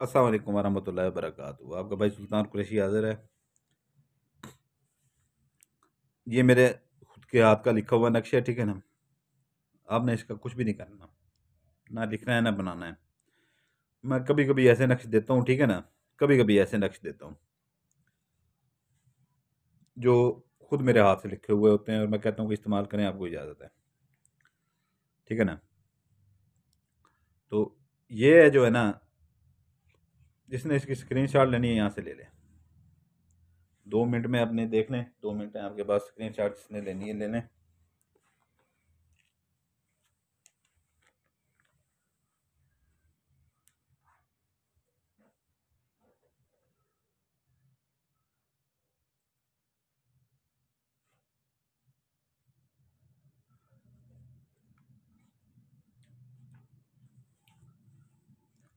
अस्सलाम वालेकुम वरहमतुल्लाहि वबरकातुहू। आपका भाई सुल्तान कुरैशी हाजिर है। ये मेरे खुद के हाथ का लिखा हुआ नक्शा है, ठीक है ना। आपने इसका कुछ भी नहीं करना, ना लिखना है ना बनाना है। मैं कभी कभी ऐसे नक्श देता हूँ, ठीक है ना। कभी कभी ऐसे नक्श देता हूँ जो खुद मेरे हाथ से लिखे हुए होते हैं और मैं कहता हूँ कि इस्तेमाल करें, आपको इजाज़त है, ठीक है ना। तो ये है जो है ना, जिसने इसकी स्क्रीनशॉट लेनी है यहाँ से ले लें। 2 मिनट में अपने देख लें, 2 मिनट है आपके पास। स्क्रीनशॉट जिसने लेनी है ले लें।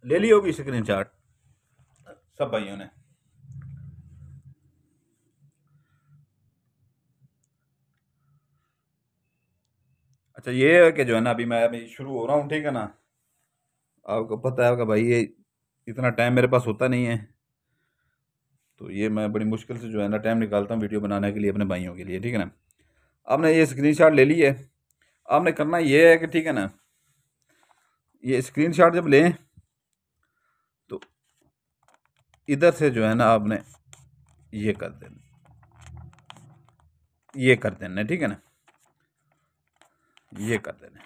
ले ली होगी स्क्रीनशॉट सब भाइयों ने। अच्छा, ये है कि जो है ना, अभी शुरू हो रहा हूँ, ठीक है ना। आपको पता है आपका भाई, ये इतना टाइम मेरे पास होता नहीं है, तो ये मैं बड़ी मुश्किल से जो है ना टाइम निकालता हूँ वीडियो बनाने के लिए अपने भाइयों के लिए, ठीक है ना। आपने ये स्क्रीनशॉट ले ली है। आपने करना ये है कि ठीक है ना, ये स्क्रीनशॉट जब लें तो इधर से जो है ना आपने ये कर देना, ये कर देना, ठीक है ना, ये कर देना।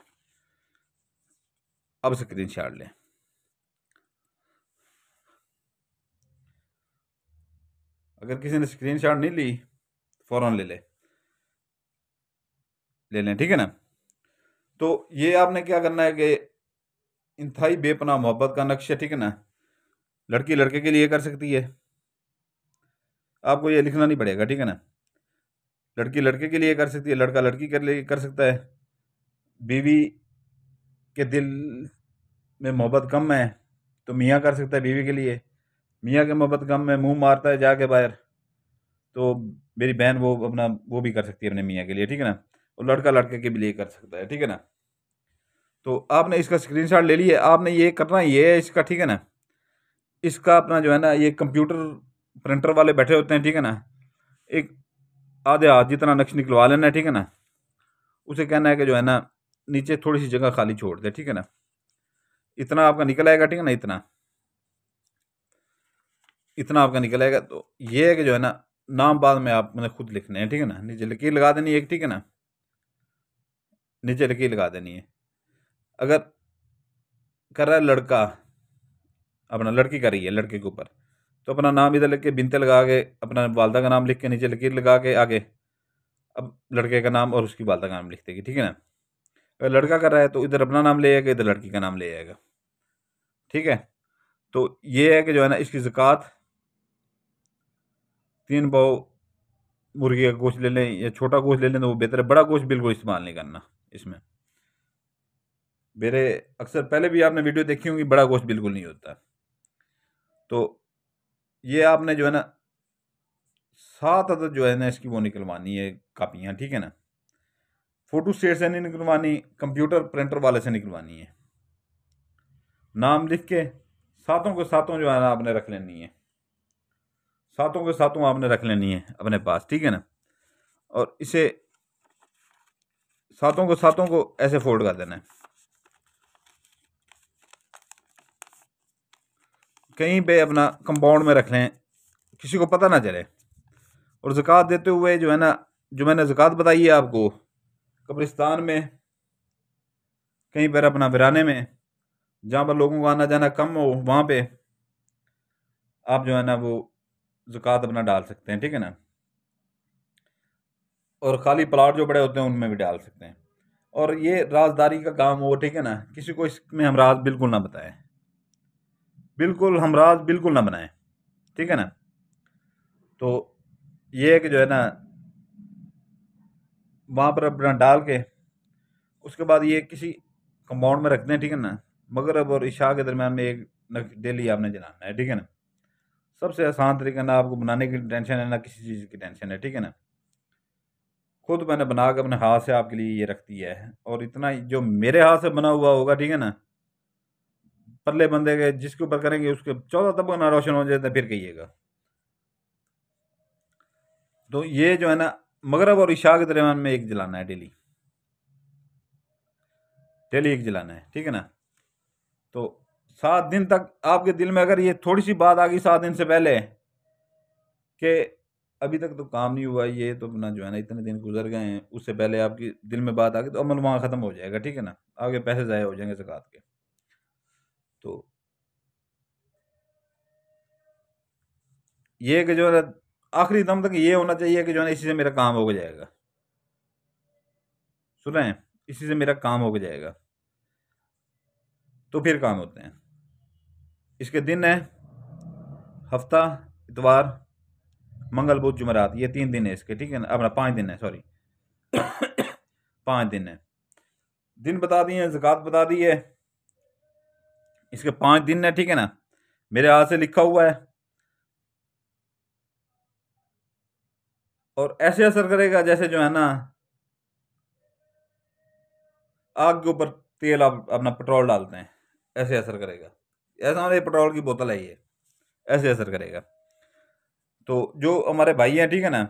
अब स्क्रीनशॉट लें। अगर किसी ने स्क्रीनशॉट नहीं ली, फ़ौरन ले लें, ठीक है ना। तो ये आपने क्या करना है कि इंतहाई बेपनाह मोहब्बत का नक्शा, ठीक है ना। लड़की लड़के के लिए कर सकती है, आपको ये लिखना नहीं पड़ेगा, ठीक है ना। लड़की लड़के के लिए कर सकती है, लड़का लड़की के लिए कर सकता है। बीवी के दिल में मोहब्बत कम है तो मियाँ कर सकता है बीवी के लिए। मियाँ के मोहब्बत कम है, मुंह मारता है जाके बाहर, तो मेरी बहन वो अपना वो भी कर सकती है अपने मियाँ के लिए, ठीक है ना। और लड़का लड़के के भी लिए कर सकता है, ठीक है ना। तो आपने इसका स्क्रीनशॉट ले लिया। आपने ये करना ये है इसका, ठीक है ना। इसका अपना जो है ना, ये कंप्यूटर प्रिंटर वाले बैठे होते हैं, ठीक है ना। एक आधे हाथ जितना नक्श निकलवा लेना है, ठीक है ना। उसे कहना है कि जो है ना नीचे थोड़ी सी जगह खाली छोड़ दे, ठीक है ना। इतना आपका निकल आएगा, ठीक है ना। इतना इतना आपका निकल आएगा। तो ये है कि जो है ना, नाम बाद में आपने खुद लिखने हैं, ठीक है ना। नीचे लकीर लगा देनी है एक, ठीक है ना। नीचे लकीर लगा देनी है। अगर कर रहा है लड़का, अपना लड़की कर रही है लड़के के ऊपर, तो अपना नाम इधर लिख के बिनते लगा के, अपना वालदा का नाम लिख के नीचे लकीर लगा के आगे अब लड़के का नाम और उसकी वालदा का नाम लिख देगी, ठीक है ना। अगर लड़का कर रहा है तो इधर अपना नाम ले आएगा, इधर लड़की का नाम ले आएगा, ठीक है। तो ये है कि जो है ना, इसकी ज़कात 3 पाव मुर्गी का गोश्त ले लें या छोटा गोश्त ले लें तो वो बेहतर है। बड़ा गोश्त बिल्कुल इस्तेमाल नहीं करना इसमें। मेरे अक्सर पहले भी आपने वीडियो देखी होंगी, बड़ा गोश्त बिल्कुल नहीं होता। तो ये आपने जो है ना 7 अदद जो है ना इसकी वो निकलवानी है कापियाँ, ठीक है ना। फोटो स्टेट से नहीं निकलवानी, कंप्यूटर प्रिंटर वाले से निकलवानी है। नाम लिख के सातों के सातों जो है ना आपने रख लेनी है, सातों के सातों आपने रख लेनी है अपने पास, ठीक है ना। और इसे सातों को ऐसे फोल्ड कर देना है, कहीं पे अपना कंपाउंड में रख लें, किसी को पता ना चले। और ज़कात देते हुए जो है ना, जो मैंने ज़कात बताई है आपको, कब्रिस्तान में, कहीं पर अपना वीराने में, जहाँ पर लोगों का आना जाना कम हो, वहाँ पे आप जो है ना वो ज़कात अपना डाल सकते हैं, ठीक है ना। और खाली प्लाट जो बड़े होते हैं उनमें भी डाल सकते हैं। और ये राजदारी का काम हो, ठीक है ना। किसी को इसमें हम राज बिल्कुल ना बताएं, बिल्कुल हम राज बिल्कुल ना बनाएं, ठीक है ना। तो ये है कि जो है ना, वहाँ पर अपना डाल के उसके बाद ये किसी कंपाउंड में रखते हैं, ठीक है ना। मगरब और इशा के दरमियान में एक डेली आपने जलाना है, ठीक है ना। सबसे आसान तरीका, ना आपको बनाने की टेंशन है ना किसी चीज़ की टेंशन है, ठीक है ना। खुद मैंने बना के अपने हाथ से आपके लिए ये रख दिया है। और इतना जो मेरे हाथ से बना हुआ होगा, ठीक है ना, परले बंदे के जिसके ऊपर करेंगे उसके 14 तबका ना रोशन हो जाता, फिर कहिएगा। तो ये जो है ना, मगरब और इशा के दरमियान में एक जलाना है, डेली एक जलाना है, ठीक है ना। तो 7 दिन तक आपके दिल में अगर ये थोड़ी सी बात आ गई 7 दिन से पहले कि अभी तक तो काम नहीं हुआ, ये तो अपना जो है ना इतने दिन गुजर गए हैं, उससे पहले आपकी दिल में बात आ गई, तो अमल वहाँ ख़त्म हो जाएगा, ठीक है ना। आगे पैसे ज़ाया हो जाएंगे ज़कात के। तो ये कि जो है आखिरी दम तक ये होना चाहिए कि जो है ना इसी से मेरा काम हो जाएगा। सुन रहे हैं, इसी से मेरा काम हो जाएगा, तो फिर काम होते हैं। इसके दिन है हफ्ता, इतवार, मंगल, बुध, जुमेरात, ये 3 दिन है इसके, ठीक है ना। अपना 5 दिन है, सॉरी 5 दिन है। दिन बता दिए, ज़कात बता दी है, इसके 5 दिन है, ठीक है ना। मेरे हाथ से लिखा हुआ है, और ऐसे असर करेगा जैसे जो है ना आग के ऊपर तेल आप अपना पेट्रोल डालते हैं, ऐसे असर करेगा। ऐसा हमारे पेट्रोल की बोतल है ये, ऐसे असर करेगा। तो जो हमारे भाई हैं, ठीक है ना,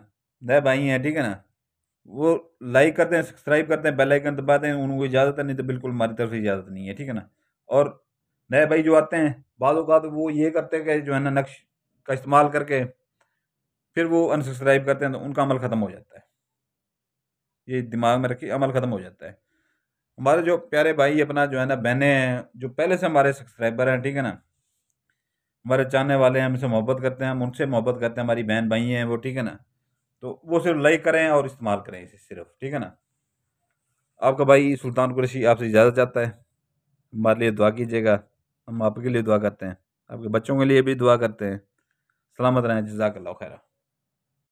नए भाई हैं, ठीक है ना, वो लाइक करते हैं, सब्सक्राइब करते हैं, बेल आइकन दबाते हैं, उनको इजाज़त है, नहीं तो बिल्कुल हमारी तरफ से इजाज़त नहीं है, ठीक है ना। और नए भाई जो आते हैं बाद औक़ात वो ये करते हैं कि जो है ना नक्श का इस्तेमाल करके फिर वो अनसब्सक्राइब करते हैं, तो उनका अमल ख़त्म हो जाता है। ये दिमाग में रखिए, अमल ख़त्म हो जाता है। हमारे जो प्यारे भाई अपना जो है ना बहनें हैं, जो पहले से हमारे सब्सक्राइबर हैं, ठीक है ना, हमारे चाहने वाले हैं, हमसे मोहब्बत करते हैं, हम उनसे मोहब्बत करते हैं, हमारी बहन भाई हैं वो, ठीक है ना। तो वो सिर्फ लाइक करें और इस्तेमाल करें इसे सिर्फ, ठीक है ना। आपका भाई सुल्तान कुरैशी आपसे इजाज़त चाहता है, हमारे लिए दुआ कीजिएगा, हम आपके लिए दुआ करते हैं, आपके बच्चों के लिए भी दुआ करते हैं। सलामत रहें, जज़ाकल्लाह खैरा।